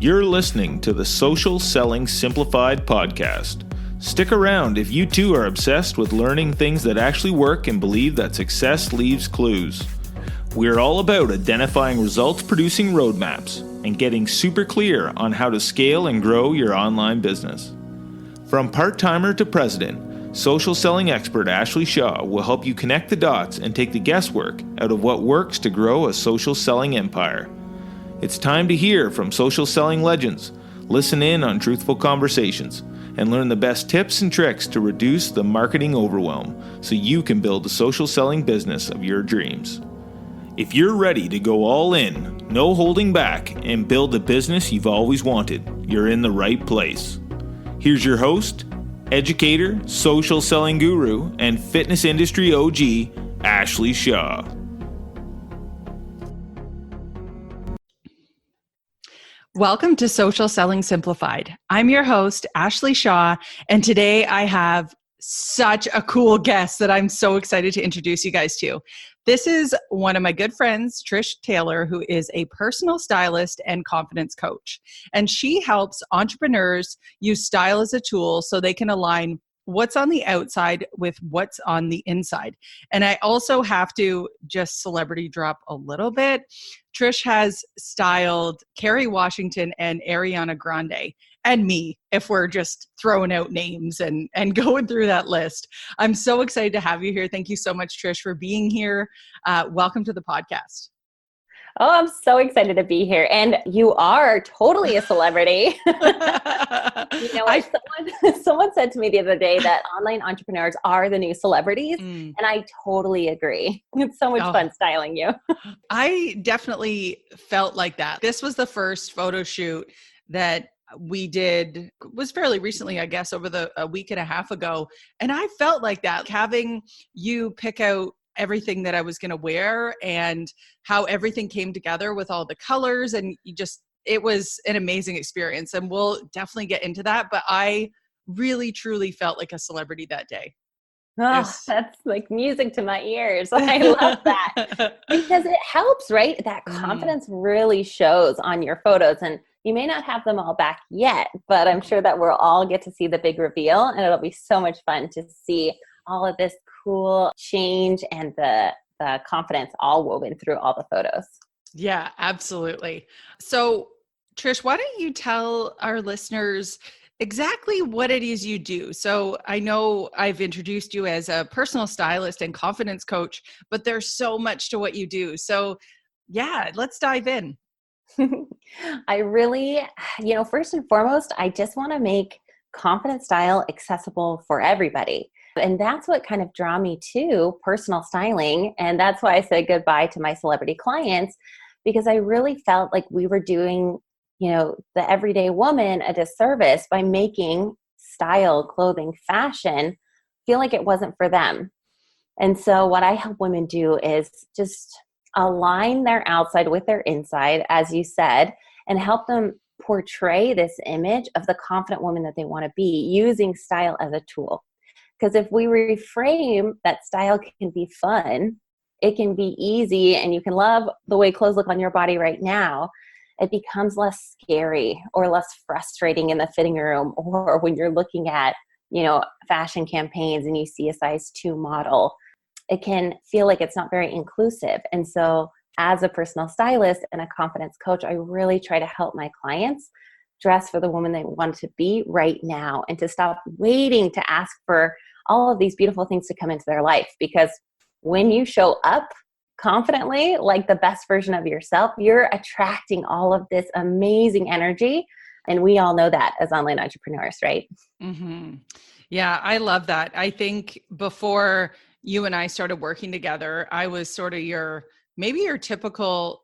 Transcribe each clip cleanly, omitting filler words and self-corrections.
You're listening to the Social Selling Simplified podcast. Stick around if you too are obsessed with learning things that actually work and believe that success leaves clues. We're all about identifying results-producing roadmaps and getting super clear on how to scale and grow your online business. From part-timer to president, social selling expert Ashley Shaw will help you connect the dots and take the guesswork out of what works to grow a social selling empire. It's time to hear from social selling legends, listen in on truthful conversations, and learn the best tips and tricks to reduce the marketing overwhelm so you can build the social selling business of your dreams. If you're ready to go all in, no holding back, and build the business you've always wanted, you're in the right place. Here's your host, educator, social selling guru, and fitness industry OG, Ashley Shaw. Welcome to Social Selling Simplified. I'm your host, Ashley Shaw, and today I have such a cool guest that I'm so excited to introduce you guys to. This is one of my good friends, Trish Taylor, who is a personal stylist and confidence coach. And she helps entrepreneurs use style as a tool so they can align what's on the outside with what's on the inside. And I also have to just celebrity drop a little bit. Trish has styled Kerry Washington and Ariana Grande and me, if we're just throwing out names and going through that list. I'm so excited to have you here. Thank you so much, Trish, for being here. Welcome to the podcast. Oh, I'm so excited to be here. And you are totally a celebrity. Someone said to me the other day that online entrepreneurs are the new celebrities. And I totally agree. It's so much fun styling you. I definitely felt like that. This was the first photo shoot that we did, was fairly recently, I guess, over a week and a half ago. And I felt like that, having you pick out everything that I was going to wear and how everything came together with all the colors. And it was an amazing experience. And we'll definitely get into that. But I really, truly felt like a celebrity that day. Oh, that's like music to my ears. I love that because it helps, right? That confidence really shows on your photos, and you may not have them all back yet, but I'm sure that we'll all get to see the big reveal, and it'll be so much fun to see all of this cool change and the confidence all woven through all the photos. Yeah, absolutely. So Trish, why don't you tell our listeners exactly what it is you do? So I know I've introduced you as a personal stylist and confidence coach, but there's so much to what you do. So yeah, let's dive in. I really, first and foremost, I just want to make confident style accessible for everybody. And that's what kind of drew me to personal styling. And that's why I said goodbye to my celebrity clients, because I really felt like we were doing the everyday woman a disservice by making style, clothing, fashion feel like it wasn't for them. And so what I help women do is just align their outside with their inside, as you said, and help them portray this image of the confident woman that they want to be using style as a tool. Because if we reframe that style can be fun, it can be easy, and you can love the way clothes look on your body right now, it becomes less scary or less frustrating in the fitting room, or when you're looking at, fashion campaigns and you see a size 2 model, it can feel like it's not very inclusive. And so as a personal stylist and a confidence coach, I really try to help my clients dress for the woman they want to be right now, and to stop waiting to ask for all of these beautiful things to come into their life. Because when you show up confidently, like the best version of yourself, you're attracting all of this amazing energy. And we all know that as online entrepreneurs, right? Mm-hmm. Yeah, I love that. I think before you and I started working together, I was sort of your typical,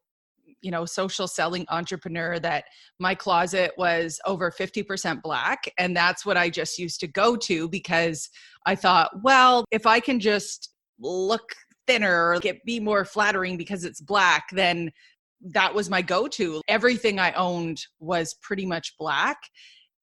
social selling entrepreneur, that my closet was over 50% black. And that's what I just used to go to, because I thought, well, if I can just look thinner or be more flattering because it's black, then that was my go-to. Everything I owned was pretty much black.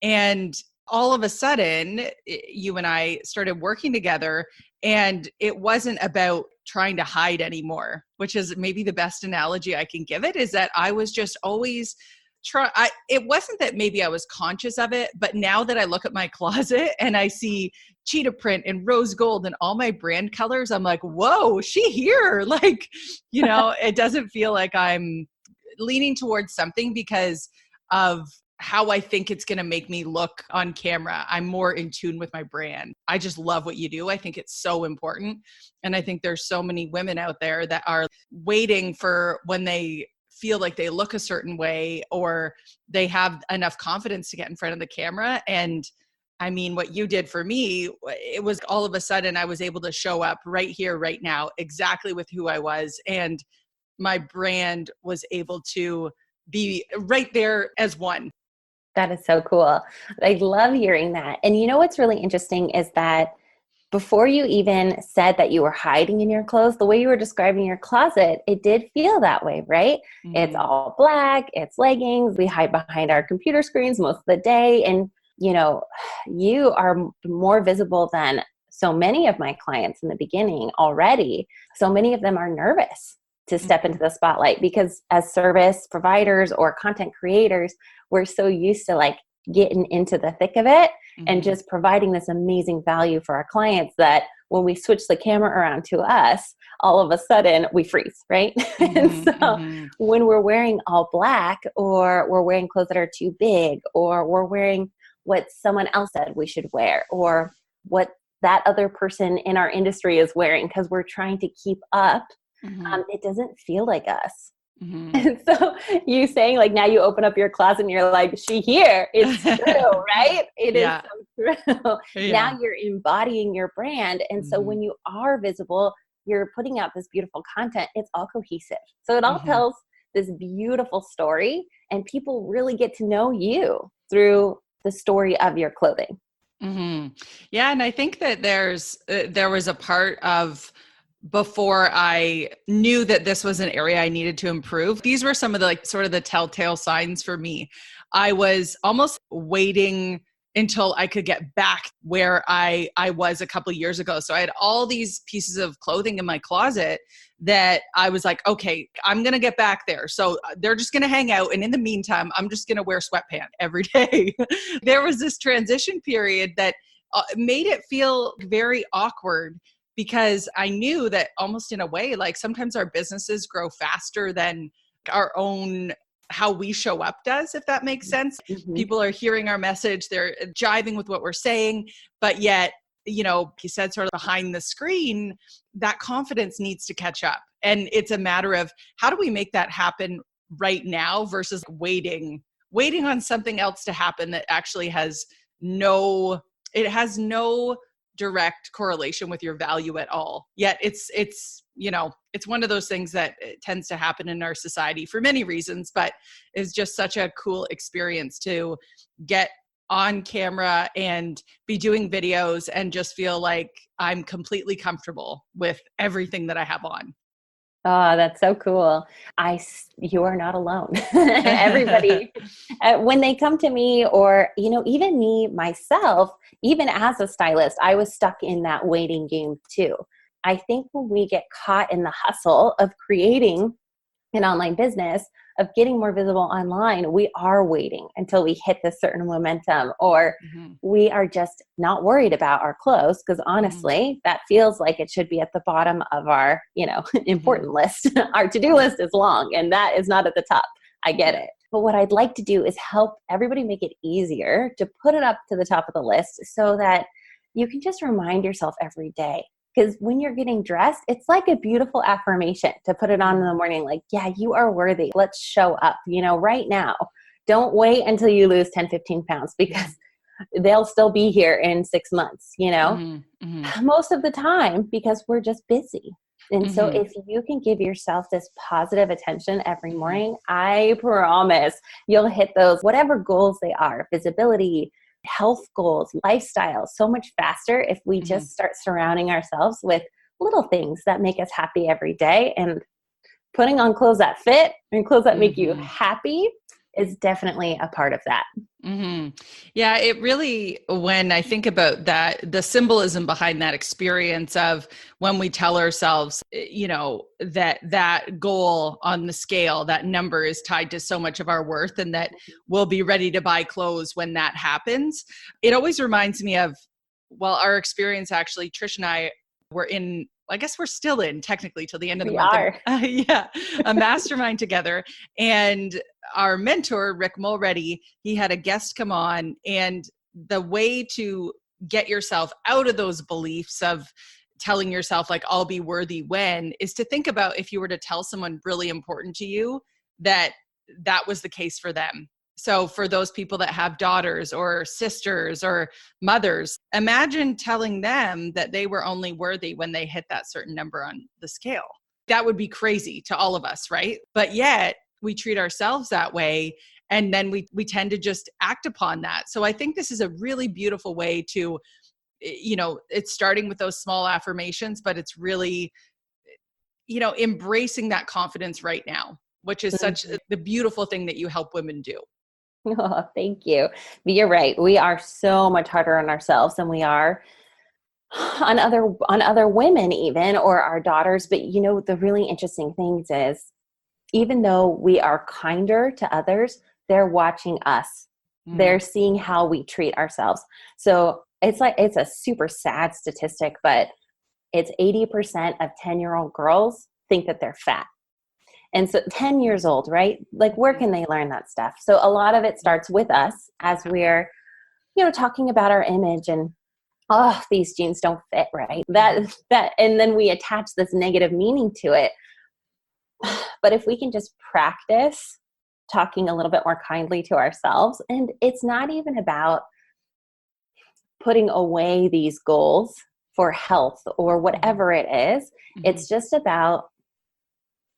And all of a sudden, you and I started working together, and it wasn't about trying to hide anymore, which is maybe the best analogy I can give it, is that I was just always it wasn't that maybe I was conscious of it, but now that I look at my closet and I see cheetah print and rose gold and all my brand colors, I'm like, whoa, she here. Like, it doesn't feel like I'm leaning towards something because of how I think it's going to make me look on camera. I'm more in tune with my brand. I just love what you do. I think it's so important. And I think there's so many women out there that are waiting for when they feel like they look a certain way or they have enough confidence to get in front of the camera. And I mean, what you did for me, it was all of a sudden I was able to show up right here, right now, exactly with who I was. And my brand was able to be right there as one. That is so cool. I love hearing that. And you know what's really interesting is that before you even said that you were hiding in your clothes, the way you were describing your closet, it did feel that way, right? Mm-hmm. It's all black, it's leggings, we hide behind our computer screens most of the day. And, you are more visible than so many of my clients in the beginning already. So many of them are nervous to step into the spotlight because as service providers or content creators, we're so used to like getting into the thick of it and just providing this amazing value for our clients that when we switch the camera around to us, all of a sudden we freeze, right? And so when we're wearing all black or we're wearing clothes that are too big or we're wearing what someone else said we should wear or what that other person in our industry is wearing because we're trying to keep up, it doesn't feel like us. And so you saying like now you open up your closet and you're like, she here. It's true, right? It is so true. Now you're embodying your brand. And so when you are visible, you're putting out this beautiful content. It's all cohesive. So it all tells this beautiful story and people really get to know you through the story of your clothing. Yeah. And I think that there was a part of before I knew that this was an area I needed to improve. These were some of the sort of the telltale signs for me. I was almost waiting until I could get back where I was a couple of years ago. So I had all these pieces of clothing in my closet that I was like, okay, I'm going to get back there. So they're just going to hang out. And in the meantime, I'm just going to wear sweatpants every day. There was this transition period that made it feel very awkward because I knew that almost in a way, like sometimes our businesses grow faster than our own how we show up does, if that makes sense. People are hearing our message, they're jiving with what we're saying, but yet, you said sort of behind the screen, that confidence needs to catch up. And it's a matter of how do we make that happen right now versus waiting on something else to happen that actually has no direct correlation with your value at all. Yet it's one of those things that tends to happen in our society for many reasons, but it's just such a cool experience to get on camera and be doing videos and just feel like I'm completely comfortable with everything that I have on. Oh, that's so cool. You are not alone. Everybody, when they come to me or, even me, myself, even as a stylist, I was stuck in that waiting game too. I think when we get caught in the hustle of creating an online business, of getting more visible online, we are waiting until we hit this certain momentum or we are just not worried about our clothes because honestly, that feels like it should be at the bottom of our, important list. Our to-do list is long and that is not at the top. I get it. But what I'd like to do is help everybody make it easier to put it up to the top of the list so that you can just remind yourself every day. Because when you're getting dressed, it's like a beautiful affirmation to put it on in the morning. Like, yeah, you are worthy. Let's show up, right now. Don't wait until you lose 10, 15 pounds because they'll still be here in 6 months, most of the time because we're just busy. And so if you can give yourself this positive attention every morning, I promise you'll hit those, whatever goals they are, visibility, health goals, lifestyle, so much faster if we just start surrounding ourselves with little things that make us happy every day and putting on clothes that fit and clothes that make you happy is definitely a part of that. Mm-hmm. Yeah, it really, when I think about that, the symbolism behind that experience of when we tell ourselves, that goal on the scale, that number is tied to so much of our worth, and that we'll be ready to buy clothes when that happens. It always reminds me of, well, our experience actually, Trish and I were in, I guess we're still in technically till the end of the We month. are. A mastermind together. And our mentor, Rick Mulready, he had a guest come on, and the way to get yourself out of those beliefs of telling yourself like, I'll be worthy when, is to think about if you were to tell someone really important to you that was the case for them. So for those people that have daughters or sisters or mothers, imagine telling them that they were only worthy when they hit that certain number on the scale. That would be crazy to all of us, right? But yet we treat ourselves that way, and then we tend to just act upon that. So I think this is a really beautiful way to, it's starting with those small affirmations, but it's really, embracing that confidence right now, which is such the beautiful thing that you help women do. Oh, thank you. But you're right. We are so much harder on ourselves than we are on other women even, or our daughters. But the really interesting things is, even though we are kinder to others, they're watching us. They're seeing how we treat ourselves. So it's a super sad statistic, but it's 80% of 10-year-old girls think that they're fat. And so 10 years old, right? Like, where can they learn that stuff? So a lot of it starts with us as we're, talking about our image and, oh, these jeans don't fit, right? That, and then we attach this negative meaning to it. But if we can just practice talking a little bit more kindly to ourselves, and it's not even about putting away these goals for health or whatever it is. It's just about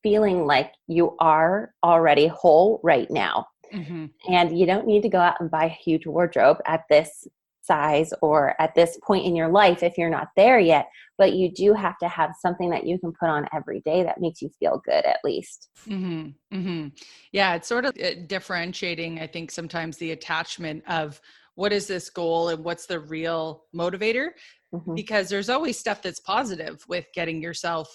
feeling like you are already whole right now. And you don't need to go out and buy a huge wardrobe at this size or at this point in your life if you're not there yet, but you do have to have something that you can put on every day that makes you feel good, at least. Yeah, it's sort of differentiating, I think, sometimes the attachment of what is this goal and what's the real motivator, because there's always stuff that's positive with getting yourself,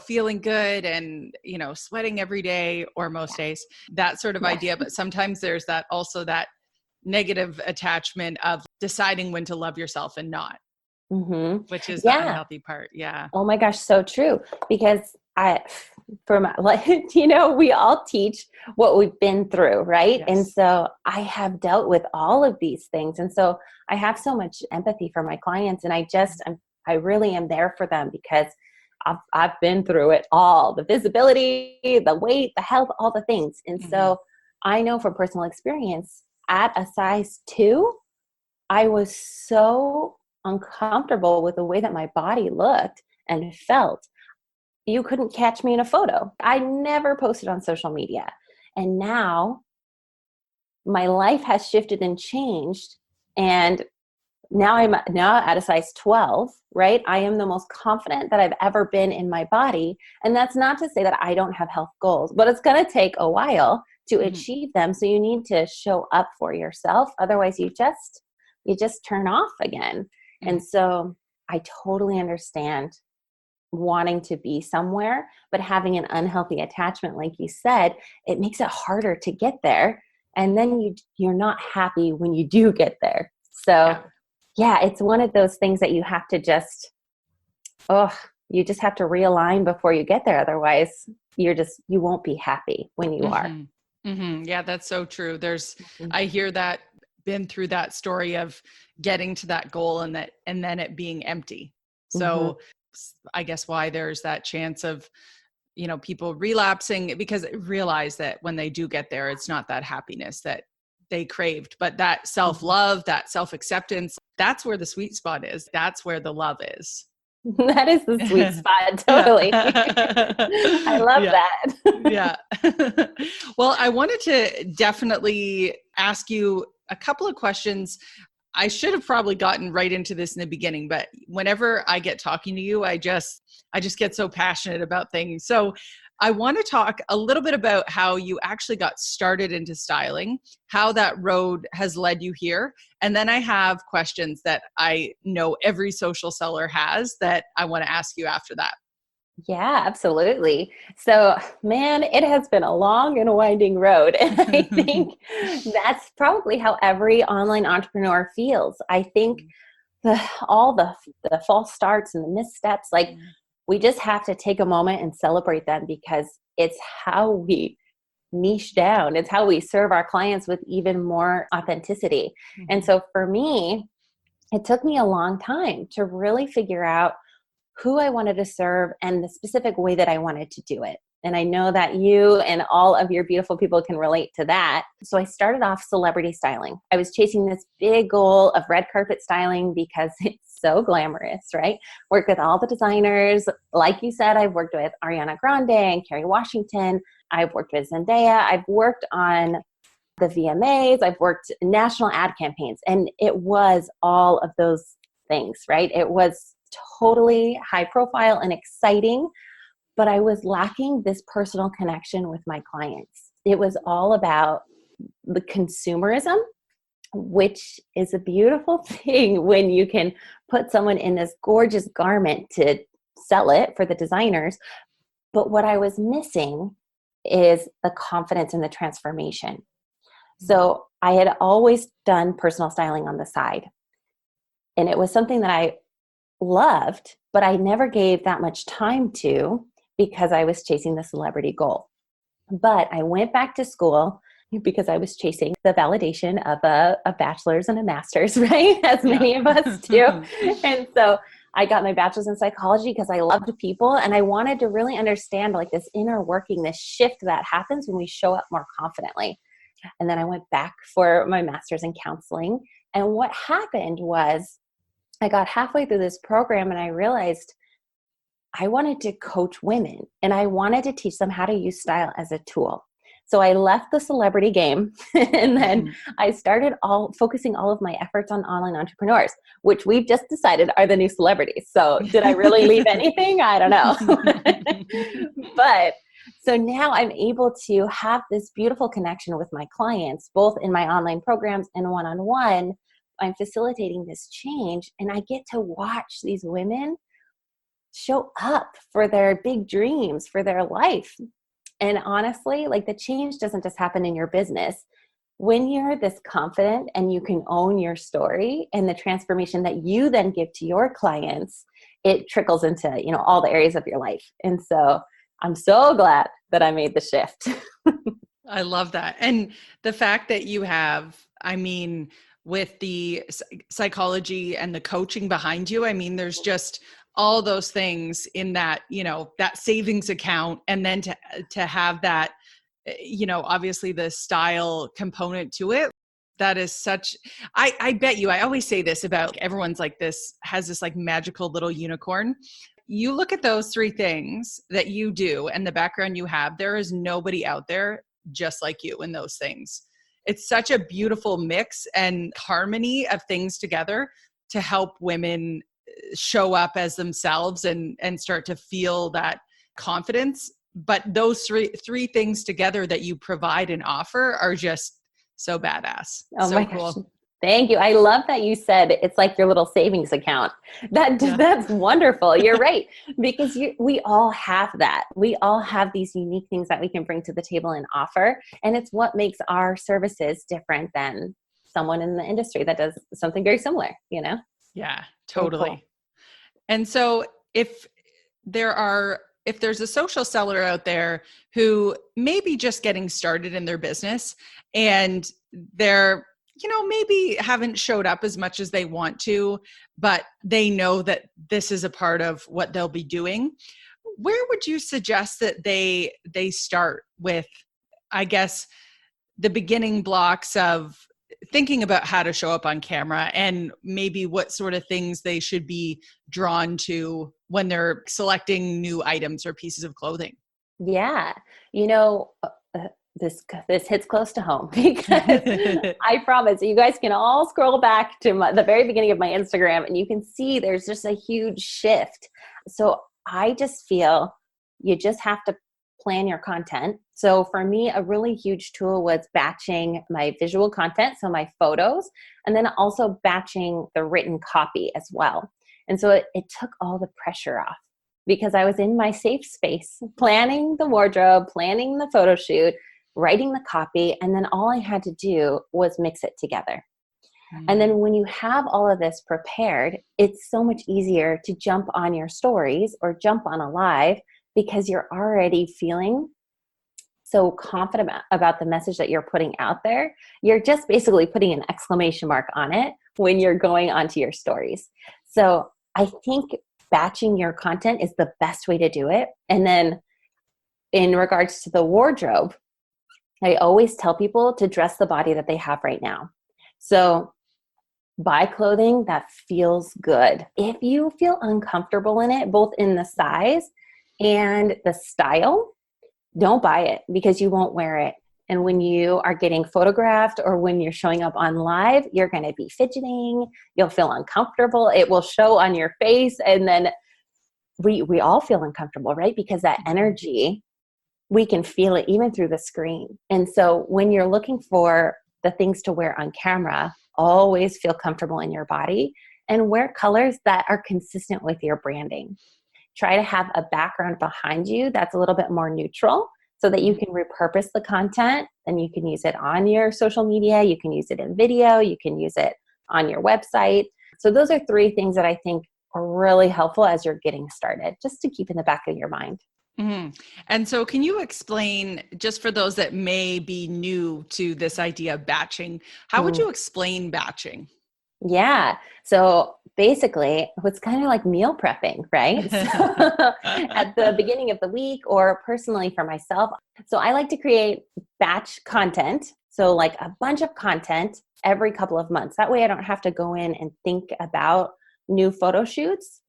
feeling good and, sweating every day or most days, that sort of idea. But sometimes there's that also that negative attachment of deciding when to love yourself and not, which is the unhealthy part. Yeah. Oh my gosh, so true. Because we all teach what we've been through, right? Yes. And so I have dealt with all of these things. And so I have so much empathy for my clients, and I really am there for them, because I've been through it all, the visibility, the weight, the health, all the things. And so I know from personal experience, at a size 2, I was so uncomfortable with the way that my body looked and felt. You couldn't catch me in a photo. I never posted on social media. And now my life has shifted and changed. And now I'm at a size 12, right? I am the most confident that I've ever been in my body. And that's not to say that I don't have health goals, but it's going to take a while to achieve them. So you need to show up for yourself. Otherwise you just turn off again. And so I totally understand wanting to be somewhere, but having an unhealthy attachment, like you said, it makes it harder to get there. And then you're not happy when you do get there. So yeah, it's one of those things that you have to you just have to realign before you get there. Otherwise you won't be happy when you are. Yeah, that's so true. I hear that, been through that story of getting to that goal and then it being empty. So I guess why there's that chance of, people relapsing, because they realize that when they do get there, it's not that happiness that they craved, but that self-love, that self-acceptance, that's where the sweet spot is. That's where the love is. That is the sweet spot. Totally. I love that. Yeah. Well, I wanted to definitely ask you a couple of questions. I should have probably gotten right into this in the beginning, but whenever I get talking to you, I just get so passionate about things. So I want to talk a little bit about how you actually got started into styling, how that road has led you here. And then I have questions that I know every social seller has that I want to ask you after that. Yeah, absolutely. So, man, it has been a long and winding road. And I think that's probably how every online entrepreneur feels. I think all the false starts and the missteps, like we just have to take a moment and celebrate them because it's how we niche down. It's how we serve our clients with even more authenticity. And so for me, it took me a long time to really figure out who I wanted to serve and the specific way that I wanted to do it. And I know that you and all of your beautiful people can relate to that. So I started off celebrity styling. I was chasing this big goal of red carpet styling because it's so glamorous, right? Work with all the designers. Like you said, I've worked with Ariana Grande and Kerry Washington. I've worked with Zendaya. I've worked on the VMAs. I've worked national ad campaigns. And it was all of those things, right? It was totally high profile and exciting, but I was lacking this personal connection with my clients. It was all about the consumerism, which is a beautiful thing when you can put someone in this gorgeous garment to sell it for the designers. But what I was missing is the confidence and the transformation. So I had always done personal styling on the side. And it was something that I loved, but I never gave that much time to because I was chasing the celebrity goal. But I went back to school because I was chasing the validation of a bachelor's and a master's, right? As many of us do. And so I got my bachelor's in psychology because I loved people and I wanted to really understand like this inner working, this shift that happens when we show up more confidently. And then I went back for my master's in counseling. And what happened was I got halfway through this program and I realized I wanted to coach women and I wanted to teach them how to use style as a tool. So I left the celebrity game and then I started focusing all of my efforts on online entrepreneurs, which we've just decided are the new celebrities. So did I really leave anything? I don't know. But so now I'm able to have this beautiful connection with my clients, both in my online programs and one-on-one. I'm facilitating this change and I get to watch these women show up for their big dreams, for their life. And honestly, like the change doesn't just happen in your business. When you're this confident and you can own your story and the transformation that you then give to your clients, it trickles into, all the areas of your life. And so I'm so glad that I made the shift. I love that. And the fact that you have, with the psychology and the coaching behind you, there's just all those things in that, that savings account. And then to have that, obviously the style component to it, that is such, I bet you, I always say this about everyone's like this, has this like magical little unicorn. You look at those three things that you do and the background you have, there is nobody out there just like you in those things. It's such a beautiful mix and harmony of things together to help women show up as themselves and start to feel that confidence. But those three things together that you provide and offer are just so badass. Oh so my cool. gosh. Thank you. I love that you said it's like your little savings account. That's wonderful. You're right. Because we all have that. We all have these unique things that we can bring to the table and offer. And it's what makes our services different than someone in the industry that does something very similar, Yeah, totally. Cool. And so if there's a social seller out there who may be just getting started in their business and they're, maybe haven't showed up as much as they want to, but they know that this is a part of what they'll be doing, where would you suggest that they start with, I guess, the beginning blocks of thinking about how to show up on camera and maybe what sort of things they should be drawn to when they're selecting new items or pieces of clothing? Yeah. This hits close to home because I promise you guys can all scroll back to the very beginning of my Instagram and you can see there's just a huge shift. So I just feel you just have to plan your content. So for me, a really huge tool was batching my visual content, so my photos, and then also batching the written copy as well. And so it took all the pressure off because I was in my safe space, planning the wardrobe, planning the photo shoot, writing the copy, and then all I had to do was mix it together. And then when you have all of this prepared, it's so much easier to jump on your stories or jump on a live because you're already feeling so confident about the message that you're putting out there. You're just basically putting an exclamation mark on it when you're going onto your stories. So I think batching your content is the best way to do it. And then in regards to the wardrobe, I always tell people to dress the body that they have right now. So buy clothing that feels good. If you feel uncomfortable in it, both in the size and the style, don't buy it because you won't wear it. And when you are getting photographed or when you're showing up on live, you're going to be fidgeting. You'll feel uncomfortable. It will show on your face. And then we all feel uncomfortable, right? Because that energy, we can feel it even through the screen. And so when you're looking for the things to wear on camera, always feel comfortable in your body and wear colors that are consistent with your branding. Try to have a background behind you that's a little bit more neutral so that you can repurpose the content and you can use it on your social media, you can use it in video, you can use it on your website. So those are 3 things that I think are really helpful as you're getting started, just to keep in the back of your mind. Mm-hmm. And so can you explain, just for those that may be new to this idea of batching, how would you explain batching? Yeah. So basically, it's kind of like meal prepping, right? So, at the beginning of the week, or personally for myself. So I like to create batch content. So like a bunch of content every couple of months. That way I don't have to go in and think about new photo shoots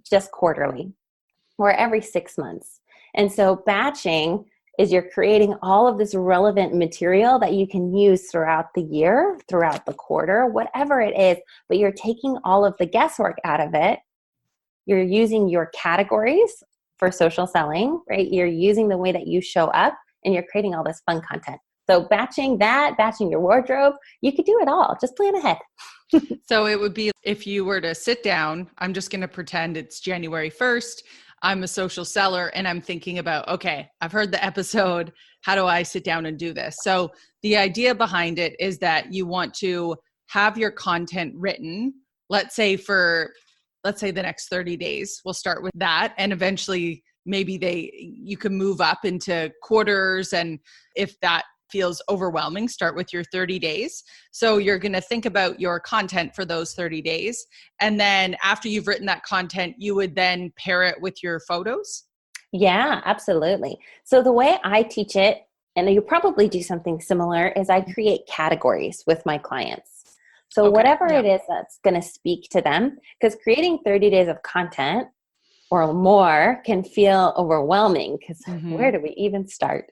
just quarterly or every 6 months. And so batching is you're creating all of this relevant material that you can use throughout the year, throughout the quarter, whatever it is, but you're taking all of the guesswork out of it. You're using your categories for social selling, right? You're using the way that you show up and you're creating all this fun content. So batching your wardrobe, you could do it all. Just plan ahead. So it would be, if you were to sit down, I'm just going to pretend it's January 1st. I'm a social seller and I'm thinking about, okay, I've heard the episode. How do I sit down and do this? So the idea behind it is that you want to have your content written, let's say the next 30 days. We'll start with that. And eventually maybe you can move up into quarters. And if that feels overwhelming, start with your 30 days. So you're going to think about your content for those 30 days. And then after you've written that content, you would then pair it with your photos? Yeah, absolutely. So the way I teach it, and you probably do something similar, is I create categories with my clients. So whatever it is that's going to speak to them, because creating 30 days of content or more can feel overwhelming because where do we even start?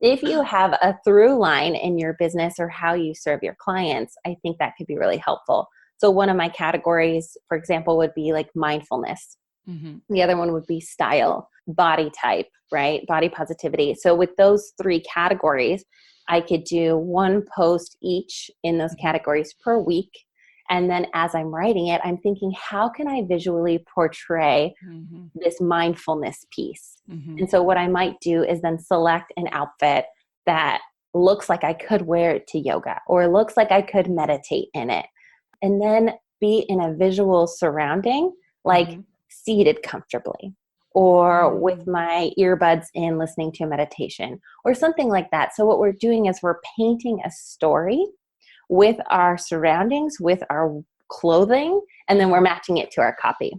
If you have a through line in your business or how you serve your clients, I think that could be really helpful. So one of my categories, for example, would be like mindfulness. The other one would be style, body type, right? Body positivity. So with those 3 categories, I could do 1 post each in those categories per week. And then as I'm writing it, I'm thinking, how can I visually portray this mindfulness piece? And so what I might do is then select an outfit that looks like I could wear it to yoga or looks like I could meditate in it. And then be in a visual surrounding, like seated comfortably or with my earbuds in listening to a meditation or something like that. So what we're doing is we're painting a story with our surroundings, with our clothing, and then we're matching it to our copy.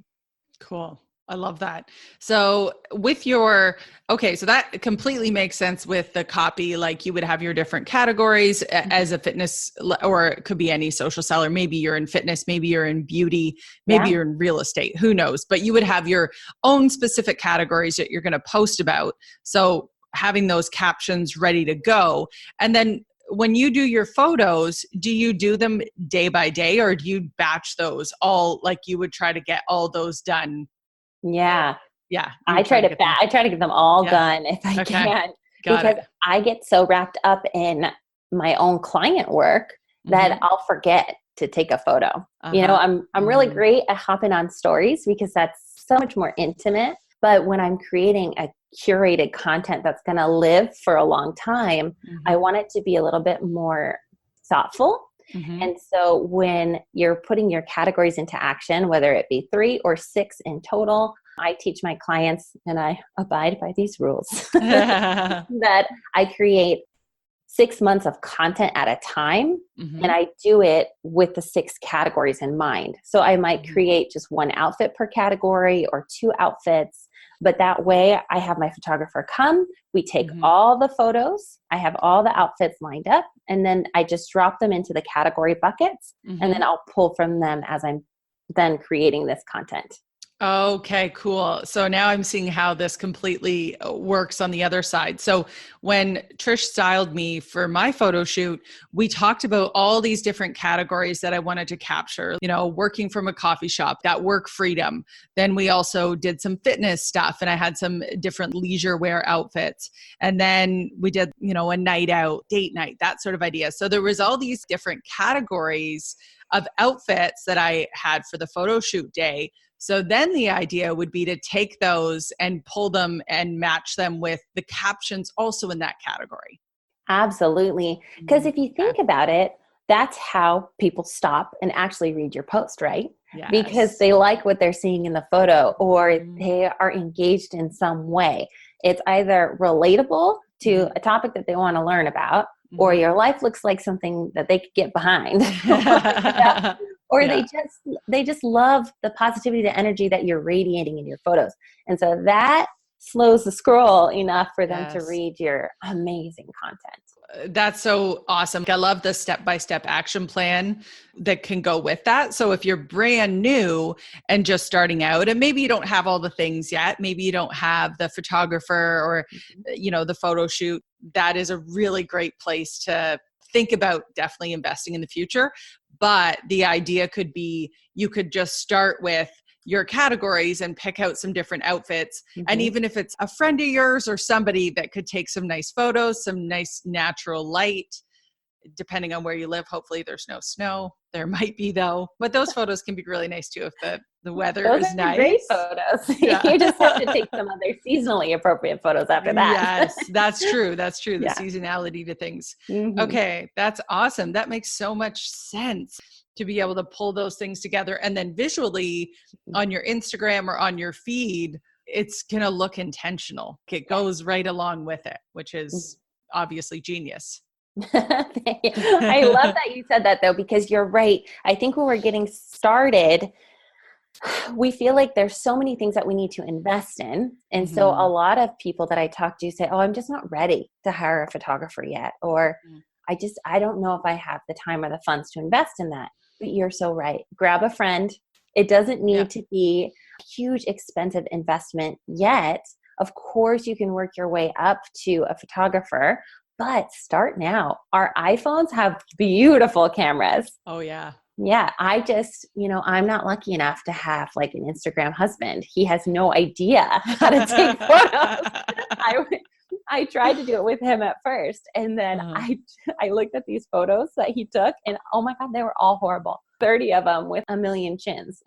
Cool. I love that. So so that completely makes sense with the copy. Like you would have your different categories as a fitness, or it could be any social seller. Maybe you're in fitness, maybe you're in beauty, maybe you're in real estate, who knows? But you would have your own specific categories that you're going to post about. So having those captions ready to go. And then when you do your photos, do you do them day by day or do you batch those all, like you would try to get all those done? Yeah. Yeah. I try to get them all done if I can, because it. I get so wrapped up in my own client work that I'll forget to take a photo. You know, I'm really great at hopping on stories because that's so much more intimate. But when I'm creating a curated content that's going to live for a long time, I want it to be a little bit more thoughtful. And so when you're putting your categories into action, whether it be 3 or 6 in total, I teach my clients, and I abide by these rules, that I create 6 months of content at a time. And I do it with the 6 categories in mind. So I might create just 1 outfit per category or 2 outfits. But that way I have my photographer come, we take all the photos, I have all the outfits lined up, and then I just drop them into the category buckets, and then I'll pull from them as I'm then creating this content. Okay, cool. So now I'm seeing how this completely works on the other side. So when Trish styled me for my photo shoot, we talked about all these different categories that I wanted to capture, you know, working from a coffee shop, that work freedom. Then we also did some fitness stuff, and I had some different leisure wear outfits. And then we did, you know, a night out, date night, that sort of idea. So there was all these different categories of outfits that I had for the photo shoot day. So then the idea would be to take those and pull them and match them with the captions also in that category. Absolutely. Because if you think about it, that's how people stop and actually read your post, right? Yes. Because they like what they're seeing in the photo, or they are engaged in some way. It's either relatable to a topic that they want to learn about, or your life looks like something that they could get behind. Or they just love the positivity, the energy that you're radiating in your photos. And so that slows the scroll enough for them to read your amazing content. That's so awesome. I love the step-by-step action plan that can go with that. So if you're brand new and just starting out, and maybe you don't have all the things yet, maybe you don't have the photographer or, you know, the photo shoot, that is a really great place to think about definitely investing in the future. But the idea could be, you could just start with your categories and pick out some different outfits. And even if it's a friend of yours or somebody that could take some nice photos, some nice natural light, depending on where you live, hopefully there's no snow. There might be though, but those photos can be really nice too if the weather those is are nice. Great photos. Yeah. You just have to take some other seasonally appropriate photos after that. Yes, that's true. That's true. The seasonality to things. Okay, that's awesome. That makes so much sense to be able to pull those things together. And then visually on your Instagram or on your feed, it's going to look intentional. It goes right along with it, which is obviously genius. I love that you said that though, because you're right. I think when we're getting started, we feel like there's so many things that we need to invest in. And so a lot of people that I talk to say, oh, I'm just not ready to hire a photographer yet. Or I don't know if I have the time or the funds to invest in that. But you're so right. Grab a friend. It doesn't need to be a huge expensive investment yet. Of course, you can work your way up to a photographer, but start now. Our iPhones have beautiful cameras. Oh, yeah. Yeah. I just, I'm not lucky enough to have like an Instagram husband. He has no idea how to take photos. I tried to do it with him at first. And then I looked at these photos that he took and oh my God, they were all horrible. 30 of them with a million chins.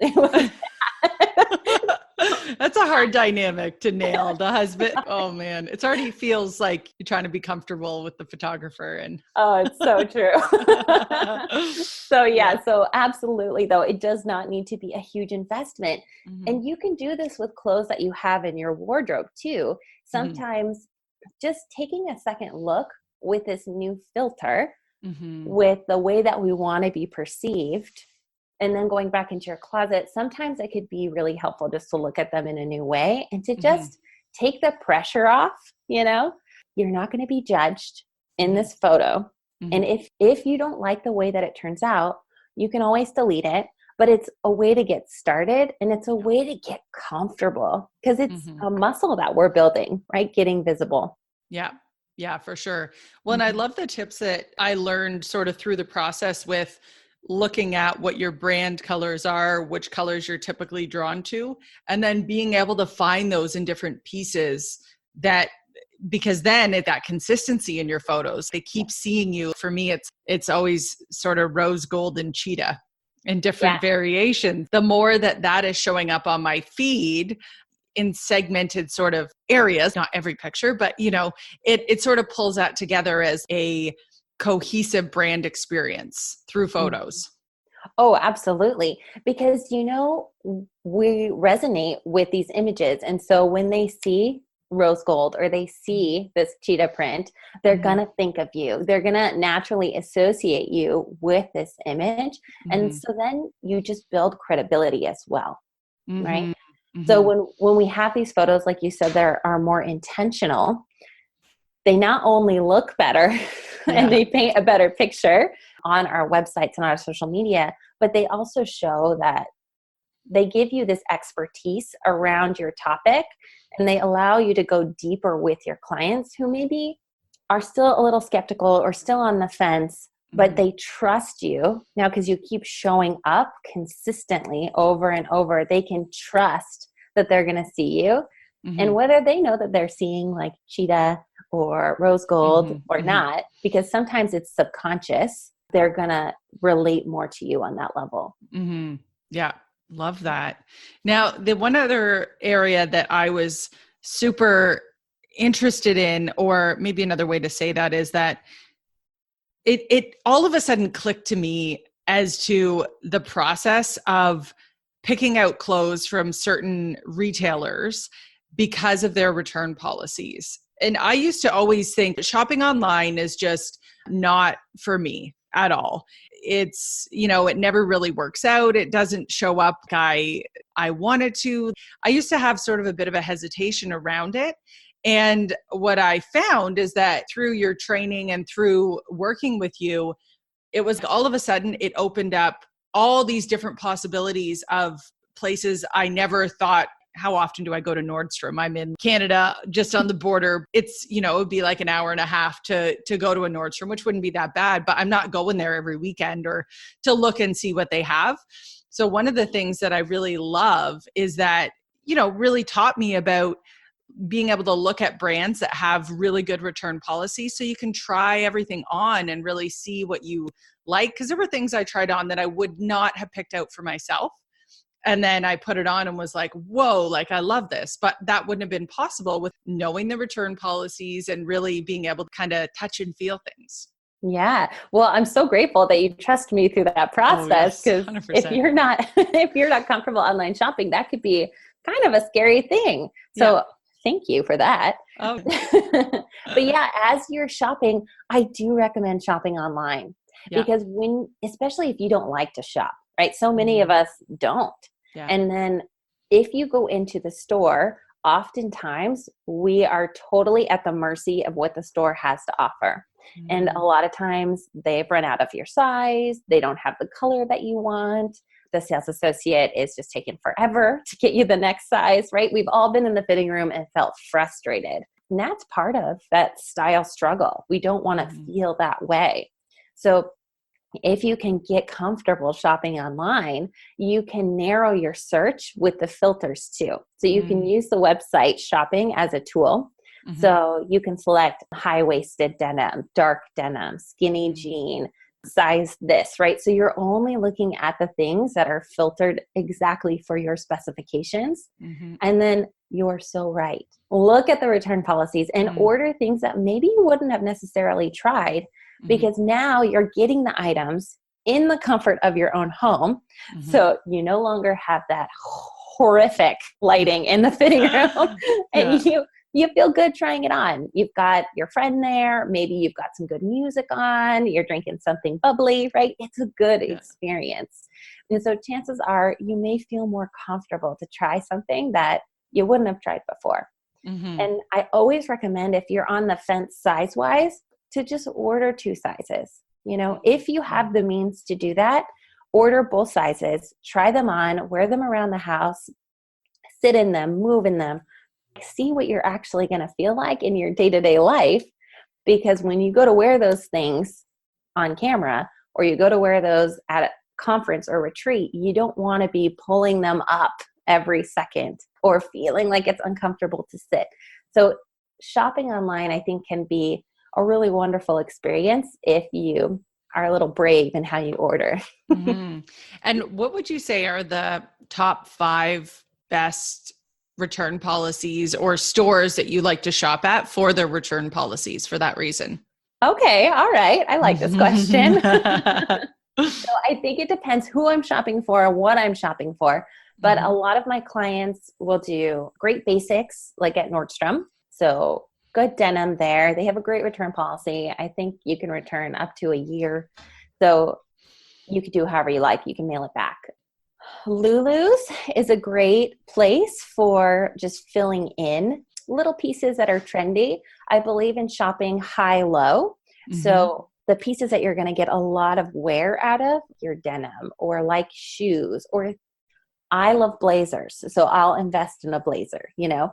That's a hard dynamic to nail, the husband. Oh man, it already feels like you're trying to be comfortable with the photographer. And oh, it's so true. So absolutely though, it does not need to be a huge investment. And you can do this with clothes that you have in your wardrobe too. Sometimes just taking a second look with this new filter, with the way that we want to be perceived, and then going back into your closet, sometimes it could be really helpful just to look at them in a new way and to just take the pressure off. You're not going to be judged in this photo. And if you don't like the way that it turns out, you can always delete it. But it's a way to get started and it's a way to get comfortable because it's a muscle that we're building, right? Getting visible. Yeah. Yeah, for sure. Well, and I love the tips that I learned sort of through the process with looking at what your brand colors are, which colors you're typically drawn to, and then being able to find those in different pieces that, because then that consistency in your photos, they keep seeing you. For me, it's always sort of rose gold and cheetah in different variations. The more that is showing up on my feed in segmented sort of areas, not every picture, but it sort of pulls that together as a cohesive brand experience through photos. Oh, absolutely. Because, we resonate with these images. And so when they see rose gold or they see this cheetah print, they're going to think of you. They're going to naturally associate you with this image. And so then you just build credibility as well, right? So when we have these photos, like you said, that are more intentional, they not only look better and they paint a better picture on our websites and our social media, but they also show that they give you this expertise around your topic, and they allow you to go deeper with your clients who maybe are still a little skeptical or still on the fence, but they trust you now because you keep showing up consistently over and over. They can trust that they're going to see you. And whether they know that they're seeing like cheetah or rose gold or not, because sometimes it's subconscious, they're going to relate more to you on that level. Yeah. Love that. Now, the one other area that I was super interested in, or maybe another way to say that, is that it all of a sudden clicked to me as to the process of picking out clothes from certain retailers because of their return policies. And I used to always think shopping online is just not for me at all. It's, it never really works out. It doesn't show up like I wanted to. I used to have sort of a bit of a hesitation around it. And what I found is that through your training and through working with you, it was all of a sudden it opened up all these different possibilities of places I never thought. How often do I go to Nordstrom? I'm in Canada, just on the border. It's, it would be like an hour and a half to go to a Nordstrom, which wouldn't be that bad, but I'm not going there every weekend or to look and see what they have. So one of the things that I really love is that, really taught me about being able to look at brands that have really good return policies so you can try everything on and really see what you like. Because there were things I tried on that I would not have picked out for myself. And then I put it on and was like, whoa, like I love this. But that wouldn't have been possible with knowing the return policies and really being able to kind of touch and feel things. Yeah. Well, I'm so grateful that you trust me through that process, because if you're not comfortable online shopping, that could be kind of a scary thing. So thank you for that. Oh. But yeah, as you're shopping, I do recommend shopping online because especially if you don't like to shop, right? So many of us don't. Yeah. And then if you go into the store, oftentimes we are totally at the mercy of what the store has to offer. And a lot of times they've run out of your size. They don't have the color that you want. The sales associate is just taking forever to get you the next size, right? We've all been in the fitting room and felt frustrated. And that's part of that style struggle. We don't want to feel that way. So if you can get comfortable shopping online, you can narrow your search with the filters too. So you can use the website shopping as a tool. So you can select high-waisted denim, dark denim, skinny jean, size this, right? So you're only looking at the things that are filtered exactly for your specifications. And then you're so right. Look at the return policies and order things that maybe you wouldn't have necessarily tried, because now you're getting the items in the comfort of your own home. So you no longer have that horrific lighting in the fitting room and you feel good trying it on. You've got your friend there. Maybe you've got some good music on. You're drinking something bubbly, right? It's a good experience. And so chances are you may feel more comfortable to try something that you wouldn't have tried before. And I always recommend, if you're on the fence size-wise, to just order 2 sizes. If you have the means to do that, order both sizes, try them on, wear them around the house, sit in them, move in them, see what you're actually going to feel like in your day-to-day life. Because when you go to wear those things on camera or you go to wear those at a conference or retreat, you don't want to be pulling them up every second or feeling like it's uncomfortable to sit. So shopping online, I think, can be a really wonderful experience if you are a little brave in how you order. Mm-hmm. And what would you say are the top 5 best return policies or stores that you like to shop at for their return policies for that reason? Okay. All right. I like this question. So I think it depends who I'm shopping for, what I'm shopping for. But a lot of my clients will do great basics, like at Nordstrom. So good denim there. They have a great return policy. I think you can return up to a year. So you could do however you like. You can mail it back. Lulu's is a great place for just filling in little pieces that are trendy. I believe in shopping high-low. So the pieces that you're going to get a lot of wear out of, your denim or like shoes, or I love blazers. So I'll invest in a blazer,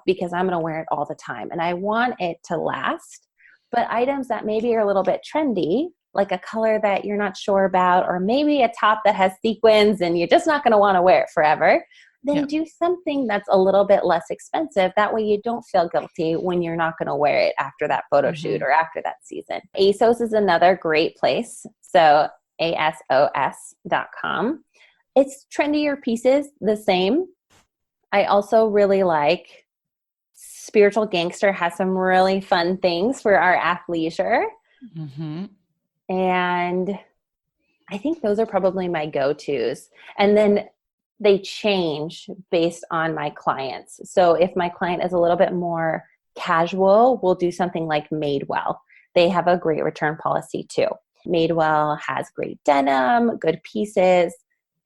because I'm going to wear it all the time and I want it to last. But items that maybe are a little bit trendy, like a color that you're not sure about, or maybe a top that has sequins and you're just not going to want to wear it forever, then do something that's a little bit less expensive. That way you don't feel guilty when you're not going to wear it after that photo shoot or after that season. ASOS is another great place. So ASOS.com. It's trendier pieces, the same. I also really like Spiritual Gangster, has some really fun things for our athleisure. And I think those are probably my go-tos. And then they change based on my clients. So if my client is a little bit more casual, we'll do something like Madewell. They have a great return policy too. Madewell has great denim, good pieces.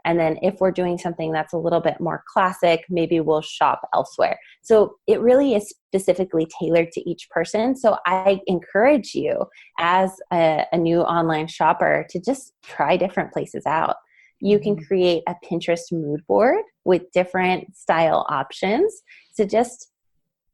And then if we're doing something that's a little bit more classic, maybe we'll shop elsewhere. So it really is specifically tailored to each person. So I encourage you as a new online shopper to just try different places out. You can create a Pinterest mood board with different style options. So just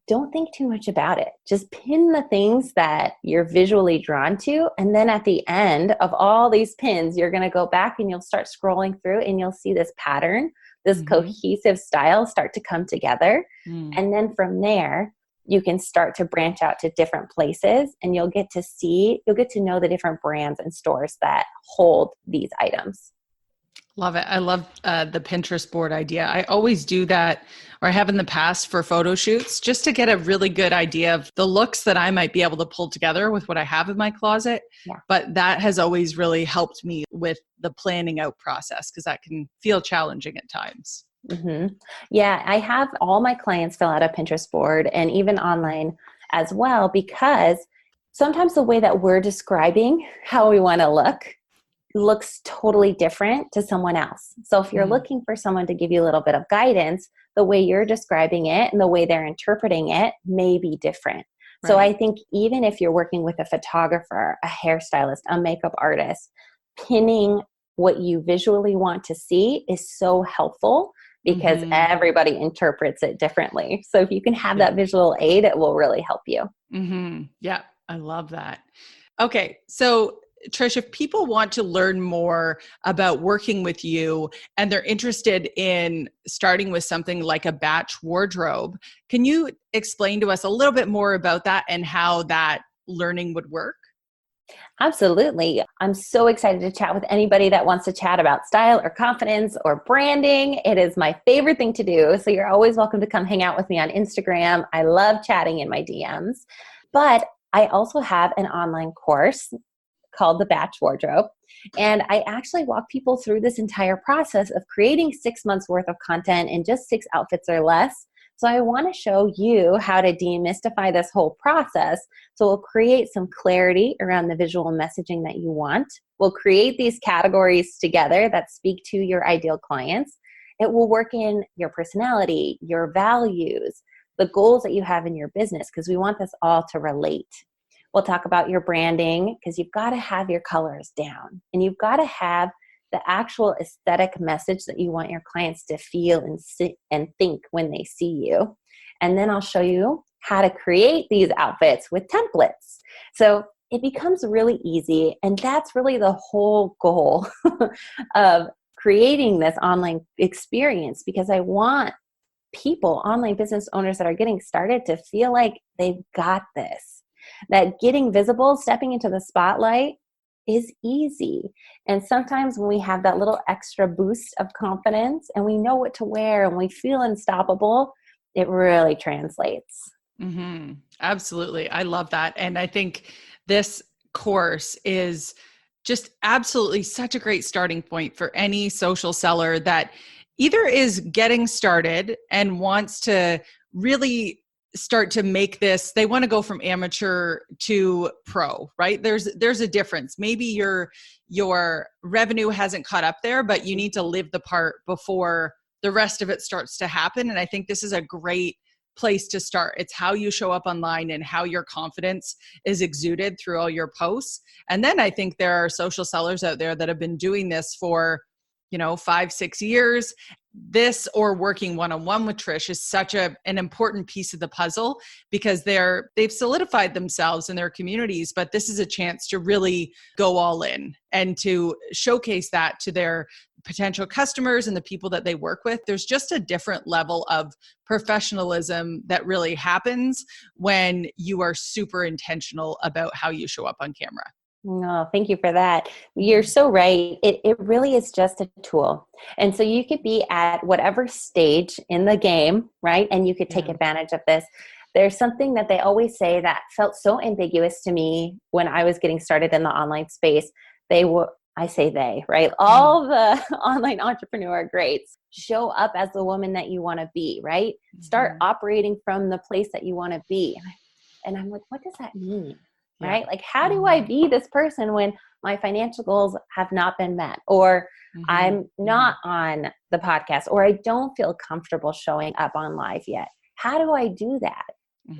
don't think too much about it. Just pin the things that you're visually drawn to. And then at the end of all these pins, you're going to go back and you'll start scrolling through and you'll see this pattern, this cohesive style start to come together. And then from there, you can start to branch out to different places and you'll get to know the different brands and stores that hold these items. Love it. I love the Pinterest board idea. I always do that, or I have in the past for photo shoots, just to get a really good idea of the looks that I might be able to pull together with what I have in my closet. Yeah. But that has always really helped me with the planning out process because that can feel challenging at times. Yeah, I have all my clients fill out a Pinterest board and even online as well, because sometimes the way that we're describing how we want to looks totally different to someone else. So if you're looking for someone to give you a little bit of guidance, the way you're describing it and the way they're interpreting it may be different. Right. So I think even if you're working with a photographer, a hairstylist, a makeup artist, pinning what you visually want to see is so helpful because everybody interprets it differently. So if you can have that visual aid, it will really help you. Yeah, I love that. Okay, so Trish, if people want to learn more about working with you and they're interested in starting with something like a batch wardrobe, can you explain to us a little bit more about that and how that learning would work? Absolutely. I'm so excited to chat with anybody that wants to chat about style or confidence or branding. It is my favorite thing to do. So you're always welcome to come hang out with me on Instagram. I love chatting in my DMs. But I also have an online course called the Batch Wardrobe. And I actually walk people through this entire process of creating 6 months worth of content in just 6 outfits or less. So I want to show you how to demystify this whole process. So we'll create some clarity around the visual messaging that you want. We'll create these categories together that speak to your ideal clients. It will work in your personality, your values, the goals that you have in your business, because we want this all to relate. We'll talk about your branding because you've got to have your colors down and you've got to have the actual aesthetic message that you want your clients to feel and think when they see you. And then I'll show you how to create these outfits with templates. So it becomes really easy. And that's really the whole goal of creating this online experience, because I want people, online business owners that are getting started, to feel like they've got this, that getting visible, stepping into the spotlight is easy. And sometimes when we have that little extra boost of confidence and we know what to wear and we feel unstoppable, it really translates. Mm-hmm. Absolutely. I love that. And I think this course is just absolutely such a great starting point for any social seller that either is getting started and wants to really start to make this, they want to go from amateur to pro, right? There's a difference. Maybe your revenue hasn't caught up there, but you need to live the part before the rest of it starts to happen. And I think this is a great place to start. It's how you show up online and how your confidence is exuded through all your posts. And then I think there are social sellers out there that have been doing this for 5-6 years. This, or working one-on-one with Trish, is such an important piece of the puzzle, because they've solidified themselves in their communities, but this is a chance to really go all in and to showcase that to their potential customers and the people that they work with. There's just a different level of professionalism that really happens when you are super intentional about how you show up on camera. No, thank you for that. You're so right. It really is just a tool. And so you could be at whatever stage in the game, right? And you could take advantage of this. There's something that they always say that felt so ambiguous to me when I was getting started in the online space. I say they, right? All the online entrepreneur greats show up as the woman that you want to be, right? Start operating from the place that you want to be. And I'm like, what does that mean? Right? Like, how do I be this person when my financial goals have not been met, or I'm not on the podcast, or I don't feel comfortable showing up on live yet? How do I do that?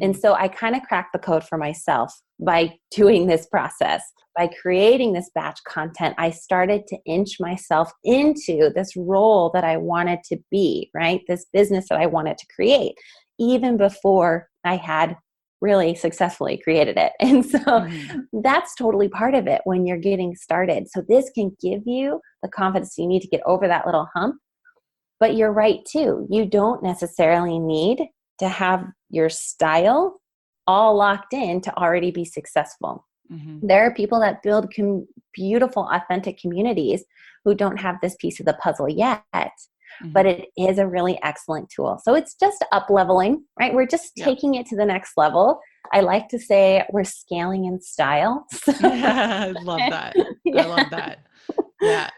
And so I kind of cracked the code for myself by doing this process. By creating this batch content, I started to inch myself into this role that I wanted to be, right? This business that I wanted to create, even before I had really successfully created it. And so that's totally part of it when you're getting started. So this can give you the confidence you need to get over that little hump. But you're right too. You don't necessarily need to have your style all locked in to already be successful. There are people that build beautiful, authentic communities who don't have this piece of the puzzle yet. But it is a really excellent tool. So it's just up leveling, right? We're just taking it to the next level. I like to say we're scaling in style. I love that. I love that. Yeah.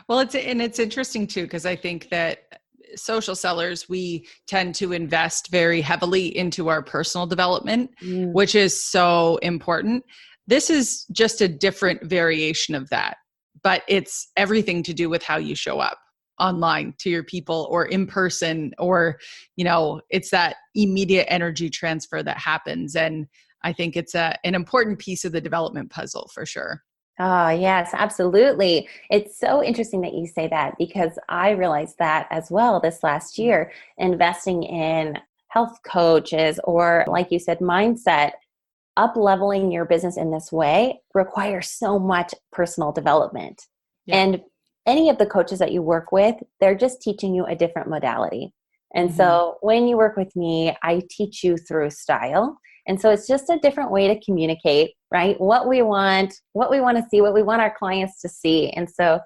Well, it's interesting too, because I think that social sellers, we tend to invest very heavily into our personal development, which is so important. This is just a different variation of that, but it's everything to do with how you show up online to your people, or in person, or, it's that immediate energy transfer that happens. And I think it's an important piece of the development puzzle for sure. Oh, yes, absolutely. It's so interesting that you say that, because I realized that as well this last year, investing in health coaches, or like you said, mindset, up-leveling your business in this way requires so much personal development. And any of the coaches that you work with, they're just teaching you a different modality. And so when you work with me, I teach you through style. And so it's just a different way to communicate, right? What we want to see, what we want our clients to see. And so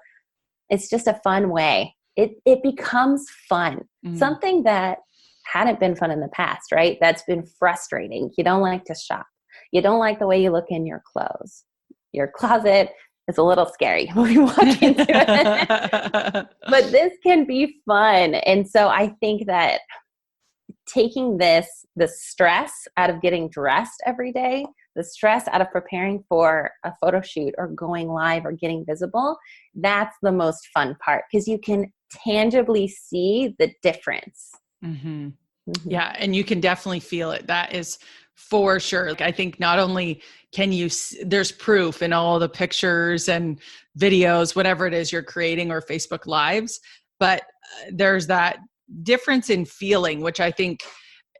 it's just a fun way. It becomes fun. Something that hadn't been fun in the past, right? That's been frustrating. You don't like to shop. You don't like the way you look in your clothes. Your closet is a little scary when we walk into it. But this can be fun. And so I think that taking the stress out of getting dressed every day, the stress out of preparing for a photo shoot or going live or getting visible, that's the most fun part, because you can tangibly see the difference. Yeah. And you can definitely feel it. That is for sure. Like, I think not only can you, there's proof in all the pictures and videos, whatever it is you're creating, or Facebook Lives, but there's that difference in feeling, which I think,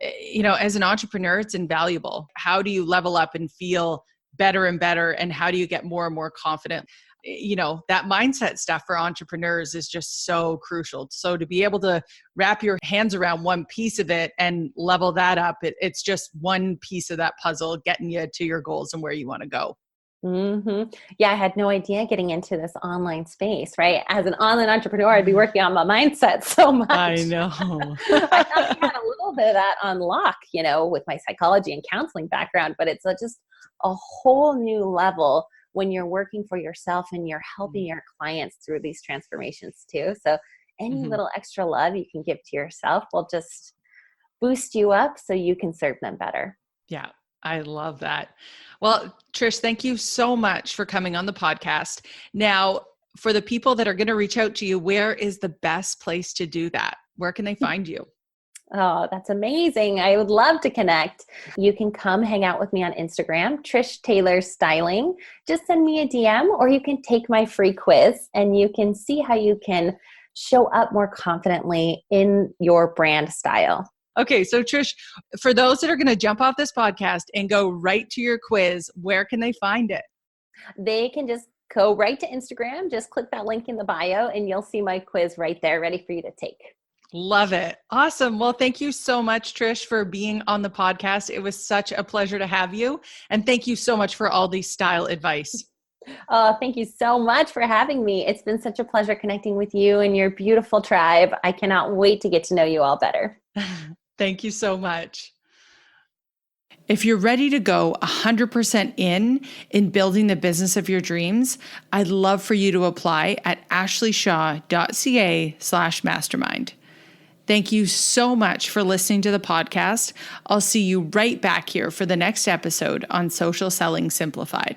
as an entrepreneur, it's invaluable. How do you level up and feel better and better? And how do you get more and more confident? You know, that mindset stuff for entrepreneurs is just so crucial. So to be able to wrap your hands around one piece of it and level that up, it's just one piece of that puzzle getting you to your goals and where you want to go. Yeah, I had no idea getting into this online space, right? As an online entrepreneur, I'd be working on my mindset so much. I know. I thought I had a little bit of that on lock, you know, with my psychology and counseling background, but it's just a whole new level when you're working for yourself and you're helping your clients through these transformations too. So any little extra love you can give to yourself will just boost you up so you can serve them better. Yeah. I love that. Well, Trish, thank you so much for coming on the podcast. Now, for the people that are going to reach out to you, where is the best place to do that? Where can they find you? Oh, that's amazing. I would love to connect. You can come hang out with me on Instagram, Trish Taylor Styling. Just send me a DM, or you can take my free quiz and you can see how you can show up more confidently in your brand style. Okay, so Trish, for those that are going to jump off this podcast and go right to your quiz, where can they find it? They can just go right to Instagram, just click that link in the bio, and you'll see my quiz right there ready for you to take. Love it. Awesome. Well, thank you so much, Trish, for being on the podcast. It was such a pleasure to have you. And thank you so much for all the style advice. Oh, thank you so much for having me. It's been such a pleasure connecting with you and your beautiful tribe. I cannot wait to get to know you all better. Thank you so much. If you're ready to go 100% in building the business of your dreams, I'd love for you to apply at ashleyshaw.ca/mastermind. Thank you so much for listening to the podcast. I'll see you right back here for the next episode on Social Selling Simplified.